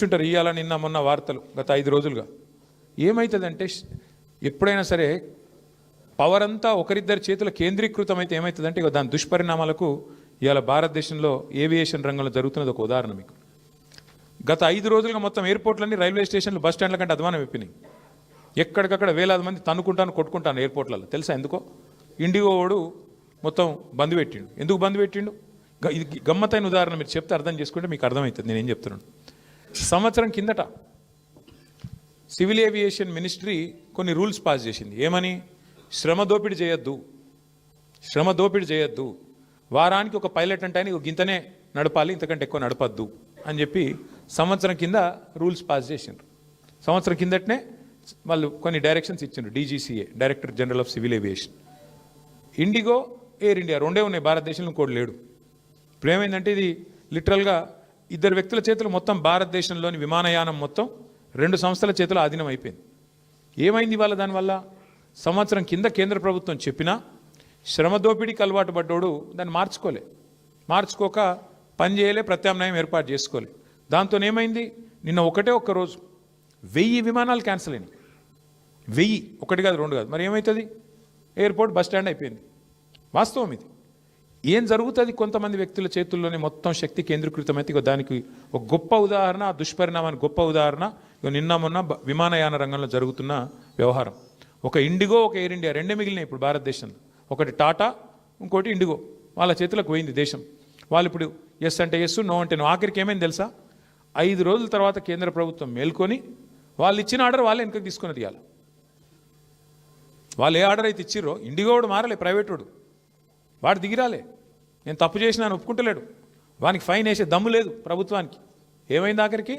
చూంటారు ఇవాళ నిన్న మొన్న వార్తలు గత 5 రోజులుగా ఏమవుతుందంటే ఎప్పుడైనా సరే పవర్ అంతా ఒకరిద్దరి చేతుల కేంద్రీకృతమైతే ఏమవుతుందంటే ఇక దాని దుష్పరిణామాలకు ఇవాళ భారతదేశంలో ఏవియేషన్ రంగంలో జరుగుతున్నది ఒక ఉదాహరణ మీకు. గత 5 రోజులుగా మొత్తం ఎయిర్పోర్ట్లన్నీ రైల్వే స్టేషన్లు బస్ స్టాండ్ల కంటే అధ్వానం అయిపోయినాయి. ఎక్కడికక్కడ వేలాది మంది తన్నుకుంటాను కొట్టుకుంటాను ఎయిర్పోర్ట్లలో. తెలుసా ఎందుకో? ఇండిగో వాడు మొత్తం బంద్ పెట్టిండు. ఎందుకు బంద్ పెట్టిండు? ఇది గమ్మత్తైన ఉదాహరణ, మీరు చెప్తే అర్థం చేసుకుంటే మీకు అర్థమవుతుంది నేనేం చెప్తున్నాను. సంవత్సరం కిందట సివిల్ ఏవియేషన్ మినిస్ట్రీ కొన్ని రూల్స్ పాస్ చేసింది. ఏమని? శ్రమ దోపిడీ చేయొద్దు, వారానికి ఒక పైలట్ అంటే ఆయన గింతనే నడపాలి, ఇంతకంటే ఎక్కువ నడపద్దు అని చెప్పి సంవత్సరం కింద రూల్స్ పాస్ చేసిండ్రు. సంవత్సరం కిందటనే వాళ్ళు కొన్ని డైరెక్షన్స్ ఇచ్చిండ్రు. DGCA, director general of civil aviation. IndiGo, air India రెండే ఉన్నాయి భారతదేశంలో, ఇంకోటి లేడు. ఇప్పుడు ఏమైందంటే ఇది లిటరల్గా 2 వ్యక్తుల చేతులు మొత్తం భారతదేశంలోని విమానయానం మొత్తం 2 సంస్థల చేతులు ఆధీనం అయిపోయింది. ఏమైంది ఇవాళ? దానివల్ల సంవత్సరం కింద కేంద్ర ప్రభుత్వం చెప్పినా శ్రమ దోపిడీకి అలవాటు పడ్డోడు దాన్ని మార్చుకోక పని చేయలే, ప్రత్యామ్నాయం ఏర్పాటు చేసుకోలే. దాంతో ఏమైంది? నిన్న ఒక్క రోజు 1000 విమానాలు క్యాన్సిల్ అయినాయి. 1000, 1 కాదు 2 కాదు. మరి ఏమవుతుంది? ఎయిర్పోర్ట్ బస్ స్టాండ్ అయిపోయింది. వాస్తవం ఇది. ఏం జరుగుతుంది? కొంతమంది వ్యక్తుల చేతుల్లోనే మొత్తం శక్తి కేంద్రీకృతమైతే ఇక దానికి ఒక గొప్ప ఉదాహరణ, దుష్పరిణామానికి గొప్ప ఉదాహరణ ఇక నిన్న మొన్న విమానయాన రంగంలో జరుగుతున్న వ్యవహారం. ఒక ఇండిగో, ఒక ఎయిర్ ఇండియా రెండే మిగిలినాయి ఇప్పుడు భారతదేశంలో. ఒకటి టాటా, ఇంకోటి ఇండిగో. వాళ్ళ చేతులకు పోయింది దేశం. వాళ్ళు ఇప్పుడు ఎస్ అంటే ఎస్, నో అంటే నో. ఆఖరికి ఏమైంది తెలుసా? 5 రోజుల తర్వాత కేంద్ర ప్రభుత్వం మేల్కొని వాళ్ళు ఇచ్చిన ఆర్డర్ వాళ్ళే వెనక్కి తీసుకుని తీయాలి. వాళ్ళు ఏ ఆర్డర్ అయితే ఇచ్చిర్రో, ఇండిగో వాడు మారలే, ప్రైవేట్ వాడు దిగిరాలే. నేను తప్పు చేసినా అని ఒప్పుకుంటలేడు. వానికి ఫైన్ వేసే దమ్ము లేదు ప్రభుత్వానికి. ఏమైంది ఆఖరికి?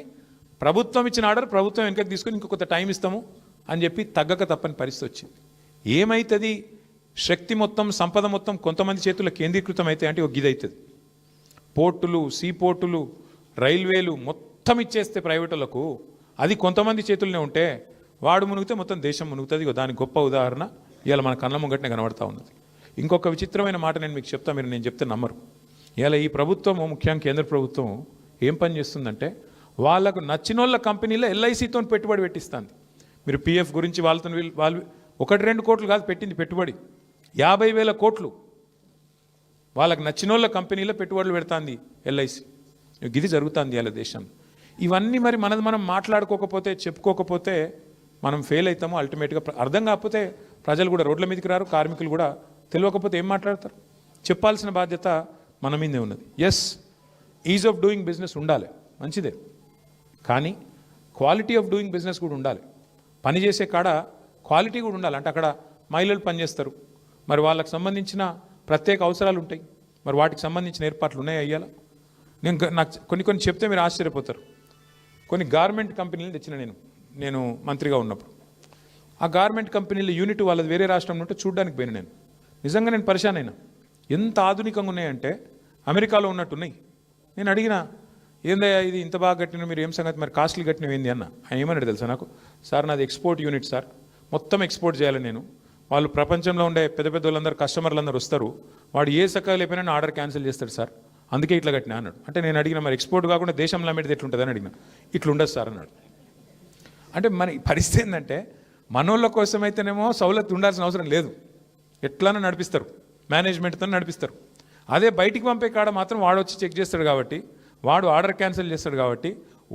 ప్రభుత్వం ఇచ్చిన ఆర్డర్ ప్రభుత్వం వెనక్కి తీసుకుని ఇంకొక టైం ఇస్తాము అని చెప్పి తగ్గక తప్పని పరిస్థితి వచ్చింది. ఏమవుతుంది? శక్తి మొత్తం, సంపద మొత్తం కొంతమంది చేతుల్లో కేంద్రీకృతం అయితే అంటే ఒక గిదవుతుంది. పోర్టులు, సీ పోర్టులు, రైల్వేలు మొత్తం ఇచ్చేస్తే ప్రైవేటులకు, అది కొంతమంది చేతుల్లోనే ఉంటే వాడు మునిగితే మొత్తం దేశం మునుగుతుంది. దానికి గొప్ప ఉదాహరణ ఇవాళ మన కళ్ళ ముంగటనే కనబడతా ఉన్నది. ఇంకొక విచిత్రమైన మాట నేను మీకు చెప్తా, మీరు నేను చెప్తే నమ్మరు. ఇలా ఈ ప్రభుత్వము, ముఖ్యంగా కేంద్ర ప్రభుత్వం ఏం పని చేస్తుందంటే వాళ్ళకు నచ్చినోళ్ళ కంపెనీలో LICతో పెట్టుబడి పెట్టిస్తుంది. మీరు PF గురించి వాళ్ళు 1-2 కోట్లు కాదు పెట్టింది పెట్టుబడి, 50,000 కోట్లు వాళ్ళకు నచ్చినోళ్ళ కంపెనీలో పెట్టుబడులు పెడుతుంది LIC. ఇది జరుగుతుంది ఇలా దేశం. ఇవన్నీ మరి మనం మాట్లాడుకోకపోతే, చెప్పుకోకపోతే మనం ఫెయిల్ అవుతాము. అల్టిమేట్గా అర్థం కాకపోతే ప్రజలు కూడా రోడ్ల మీదకి రారు, కార్మికులు కూడా తెలియకపోతే ఏం మాట్లాడతారు? చెప్పాల్సిన బాధ్యత మన మీదే ఉన్నది. Yes, ease of doing business ఉండాలి, మంచిదే. కానీ క్వాలిటీ ఆఫ్ డూయింగ్ బిజినెస్ కూడా ఉండాలి. పని చేసే కాడ క్వాలిటీ కూడా ఉండాలి. అంటే అక్కడ మహిళలు పనిచేస్తారు, మరి వాళ్ళకి సంబంధించిన ప్రత్యేక అవసరాలు ఉంటాయి, మరి వాటికి సంబంధించిన ఏర్పాట్లు ఉన్నాయి అయ్యాల. నాకు కొన్ని చెప్తే మీరు ఆశ్చర్యపోతారు. కొన్ని గార్మెంట్ కంపెనీలు తెచ్చిన నేను మంత్రిగా ఉన్నప్పుడు. ఆ గార్మెంట్ కంపెనీల యూనిట్ వాళ్ళది వేరే రాష్ట్రం ఉంటే చూడడానికి పోయిన నేను. నిజంగా నేను పరిశాన్ అయినా. ఎంత ఆధునికంగా ఉన్నాయంటే అమెరికాలో ఉన్నట్టున్నాయి. నేను అడిగిన, ఏందయ్యా ఇది ఇంత బాగా కట్టిన, మీరు ఏం సంగతి, మరి కాస్ట్లీ కట్టినవి ఏంది అన్న. ఆయన ఏమన్నాడు తెలుసా నాకు? సార్ నాది ఎక్స్పోర్ట్ యూనిట్ సార్, మొత్తం ఎక్స్పోర్ట్ చేయాలి నేను. వాళ్ళు ప్రపంచంలో ఉండే పెద్ద వాళ్ళందరూ, కస్టమర్లందరూ వస్తారు, వాడు ఏ సకాలు అయిపోయినా ఆర్డర్ క్యాన్సిల్ చేస్తాడు సార్, అందుకే ఇట్లా కట్టినా అన్నాడు. అంటే నేను అడిగిన, మరి ఎక్స్పోర్ట్ కాకుండా దేశంలో అమ్మేది ఎట్లుంటుంది అని అడిగిన. ఇట్లుండదు సార్ అన్నాడు. అంటే మన పరిస్థితి ఏంటంటే మనోళ్ళ కోసమైతేనేమో సౌలత్ ఉండాల్సిన అవసరం లేదు, ఎట్లన్నా నడిపిస్తారు, మేనేజ్మెంట్తో నడిపిస్తారు. అదే బయటికి పంపే కాడ మాత్రం వాడు వచ్చి చెక్ చేస్తాడు కాబట్టి, వాడు ఆర్డర్ క్యాన్సిల్ చేస్తాడు కాబట్టి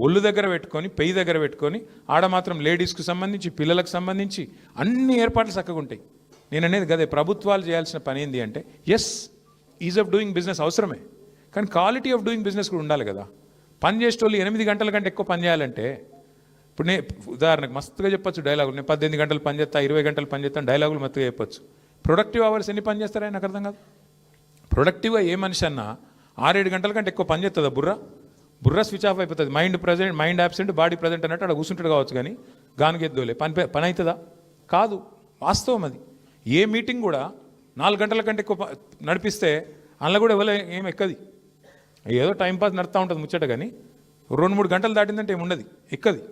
ఒళ్ళు దగ్గర పెట్టుకొని, పెయ్యి దగ్గర పెట్టుకొని, ఆడ మాత్రం లేడీస్కి సంబంధించి, పిల్లలకు సంబంధించి అన్ని ఏర్పాట్లు చక్కగా ఉంటాయి. నేను అనేది గదే, ప్రభుత్వాలు చేయాల్సిన పని ఏంటి అంటే, yes, ease of doing business అవసరమే, కానీ క్వాలిటీ ఆఫ్ డూయింగ్ బిజినెస్ కూడా ఉండాలి కదా. పని చేసేటోళ్ళు 8 గంటల కంటే ఎక్కువ పని చేయాలంటే, ఇప్పుడు ఉదాహరణకు మస్తుగా చెప్పొచ్చు డైలాగులు, నేను 18 గంటలు పని చేస్తా, 20 గంటలు పని చేస్తాను, డైలాగులు మస్తుగా చెప్పొచ్చు. ప్రొడక్టివ్ అవర్స్ ఎన్ని పని చేస్తారని నాకు అర్థం కాదు. ప్రొడక్టివ్గా ఏ మనిషి అన్నా 6-7 గంటల కంటే ఎక్కువ పని చేస్తుందా? బుర్ర స్విచ్ ఆఫ్ అయిపోతుంది. మైండ్ యాబ్సెంట్, బాడీ ప్రజెంట్ అన్నట్టు అక్కడ కూర్చుంటాడు కావచ్చు, కానీ గానుగెద్దోలే పని అవుతుందా? కాదు. వాస్తవం అది. ఏ మీటింగ్ కూడా 4 గంటల కంటే ఎక్కువ నడిపిస్తే అందులో కూడా ఏం ఎక్కది, ఏదో టైంపాస్ నడుతూ ఉంటుంది ముచ్చట, కానీ 2-3 గంటలు దాటిందంటే ఏముండదు, ఎక్కది.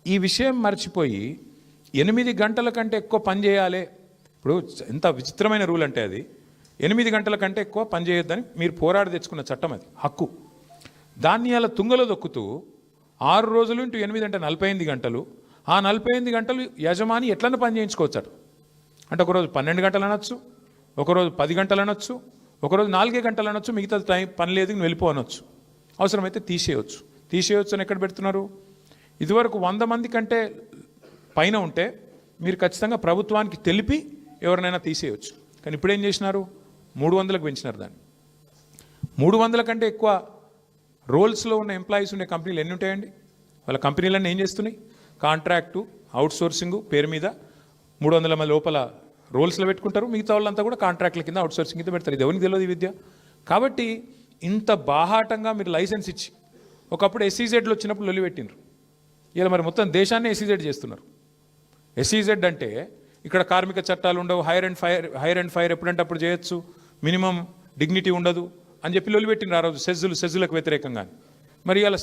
ఈ విషయం మర్చిపోయి 8 గంటల కంటే ఎక్కువ పని చేయాలి. ఇప్పుడు ఎంత విచిత్రమైన రూల్ అంటే అది, 8 గంటల కంటే ఎక్కువ పని చేయొద్దని మీరు పోరాడి తెచ్చుకున్న చట్టం, అది హక్కు. దాన్ని అలా తుంగలో దొక్కుతూ 6 రోజులు ఇంటూ 8 అంటే 48 గంటలు. ఆ 48 గంటలు యజమాని ఎట్లన్నా పని చేయించుకోవచ్చాడు. అంటే ఒకరోజు 12 గంటలు అనొచ్చు, ఒకరోజు 10 గంటలు అనొచ్చు, ఒకరోజు 4 గంటలు అనొచ్చు, మిగతా టైం పని లేదు నువ్వు వెళ్ళిపో అనొచ్చు. అవసరమైతే తీసేయొచ్చు అని ఎక్కడ పెడుతున్నారు? ఇదివరకు 100 మంది కంటే పైన ఉంటే మీరు ఖచ్చితంగా ప్రభుత్వానికి తెలిపి ఎవరినైనా తీసేయచ్చు. కానీ ఇప్పుడు ఏం చేసినారు? 300లకు పెంచినారు దాన్ని. 300 కంటే ఎక్కువ రోల్స్లో ఉన్న ఎంప్లాయీస్ ఉండే కంపెనీలు ఎన్ని ఉంటాయండి? వాళ్ళ కంపెనీలన్నీ ఏం చేస్తున్నాయి? కాంట్రాక్టు, అవుట్సోర్సింగ్ పేరు మీద 300 మంది లోపల రోల్స్లో పెట్టుకుంటారు. మిగతా వాళ్ళంతా కూడా కాంట్రాక్ట్ల కింద అవుట్సోర్సింగ్ కింద పెడతారు. ఇది ఎవరికి తెలియదు ఈ విద్య. కాబట్టి ఇంత బాహాటంగా మీరు లైసెన్స్ ఇచ్చి ఒకప్పుడు ఎస్ఈజెడ్లు వచ్చినప్పుడు లొల్లి పెట్టినారు. ఇలా మరి మొత్తం దేశాన్ని ఎస్ఈజెడ్ చేస్తున్నారు. ఎస్ఈజెడ్ అంటే ఇక్కడ కార్మిక చట్టాలు ఉండవు, హైర్ అండ్ ఫైర్ ఎప్పుడంటే అప్పుడు చేయొచ్చు, మినిమం డిగ్నిటీ ఉండదు అని చెప్పి లొల్లి పెట్టినారు ఆ రోజు సెజ్జులకు వ్యతిరేకంగా. మరి ఇలా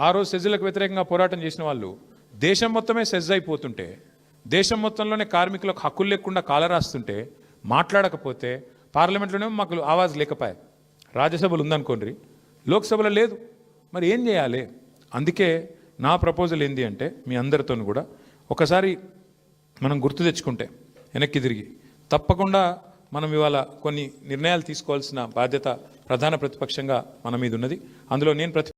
ఆ రోజు సెజ్జులకు వ్యతిరేకంగా పోరాటం చేసిన వాళ్ళు దేశం మొత్తమే సెజ్ అయిపోతుంటే, దేశం మొత్తంలోనే కార్మికులకు హక్కులు లేకుండా కాలరాస్తుంటే, మాట్లాడకపోతే పార్లమెంట్లోనే మాకు ఆవాజ్ లేకపోయా. రాజ్యసభలు ఉందనుకోండి, లోక్సభలో లేదు. మరి ఏం చేయాలి? అందుకే నా ప్రపోజల్ ఏంటి అంటే మీ అందరితో కూడా ఒకసారి మనం గుర్తు తెచ్చుకుంటే వెనక్కి తిరిగి తప్పకుండా మనం ఇవాళ కొన్ని నిర్ణయాలు తీసుకోవాల్సిన బాధ్యత ప్రధాన ప్రతిపక్షంగా మన మీద ఉన్నది. అందులో నేను